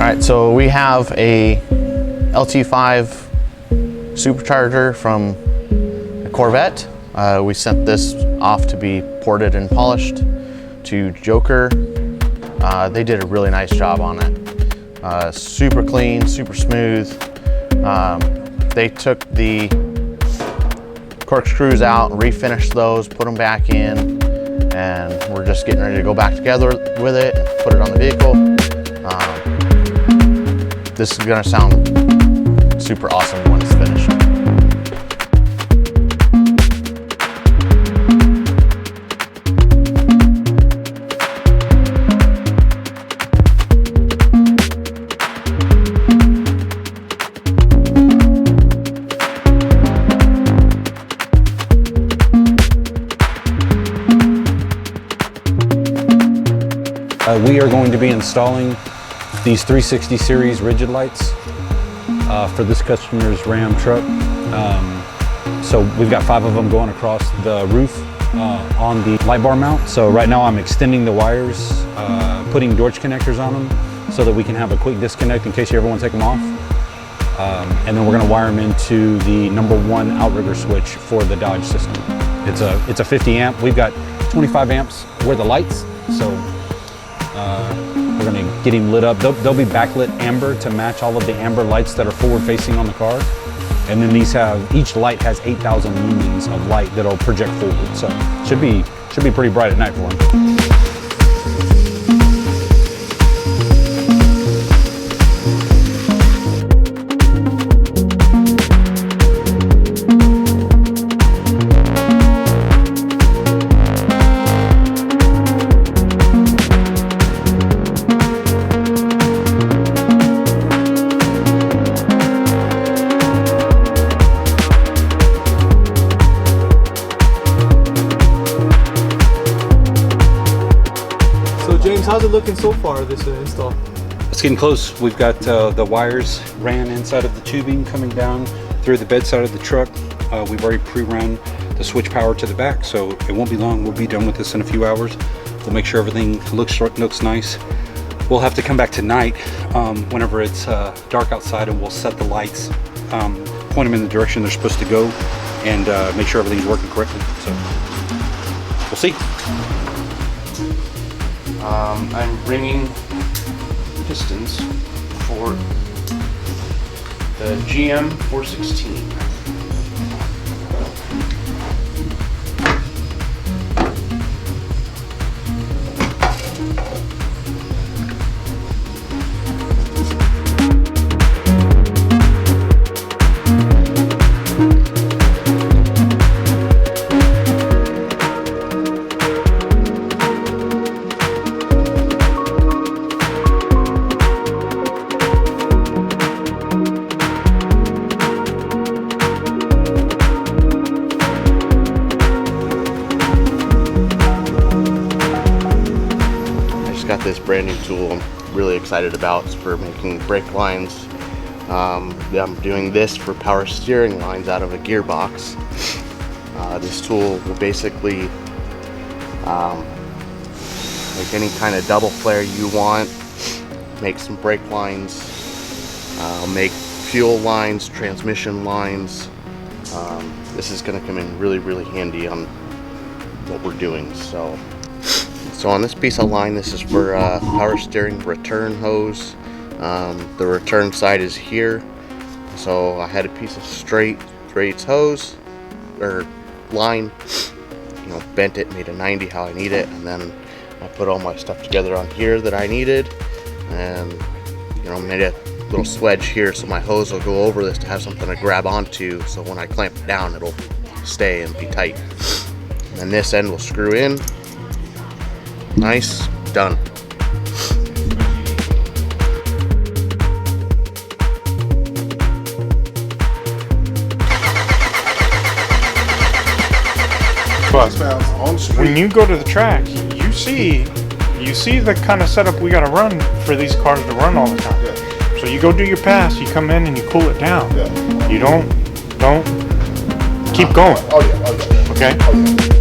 right, so we have a LT5 Supercharger from a Corvette. We sent this off to be ported and polished to Joker. They did a really nice job on it. Super clean, super smooth. They took the corkscrews out, refinished those, put them back in, and we're just getting ready to go back together with it, put it on the vehicle. This is gonna sound super awesome when it's finished. We are going to be installing these 360 series rigid lights for this customer's Ram truck. So we've got 5 of them going across the roof on the light bar mount. So right now I'm extending the wires, putting Dorch connectors on them so that we can have a quick disconnect in case you ever want to take them off. And then we're going to wire them into the #1 outrigger switch for the Dodge system. It's a 50 amp. We've got 25 amps worth of lights. So we're going to get him lit up. They'll be backlit amber to match all of the amber lights that are forward facing on the car. And then each light has 8,000 lumens of light that'll project forward. So should be pretty bright at night for him. James, how's it looking so far, this install? It's getting close. We've got the wires ran inside of the tubing coming down through the bedside of the truck. We've already pre-run the switch power to the back, so it won't be long. We'll be done with this in a few hours. We'll make sure everything looks nice. We'll have to come back tonight whenever it's dark outside, and we'll set the lights, point them in the direction they're supposed to go, and make sure everything's working correctly. So we'll see. I'm bringing pistons for the GM 416. Got this brand new tool I'm really excited about. It's for making brake lines. I'm doing this for power steering lines out of a gearbox. This tool will basically make any kind of double flare you want, make some brake lines, make fuel lines, transmission lines. This is going to come in really handy on what we're doing. So on this piece of line, this is for power steering return hose. The return side is here. So I had a piece of straight hose or line, bent it, made a 90 how I need it, and then I put all my stuff together on here that I needed, and made a little swedge here so my hose will go over this to have something to grab onto, so when I clamp it down it'll stay and be tight. And then this end will screw in. Nice, done. But when you go to the track, you see the kind of setup we got to run for these cars to run all the time. Yeah. So you go do your pass, you come in and you cool it down. Yeah. You don't keep going. Oh yeah. Okay? Oh, yeah.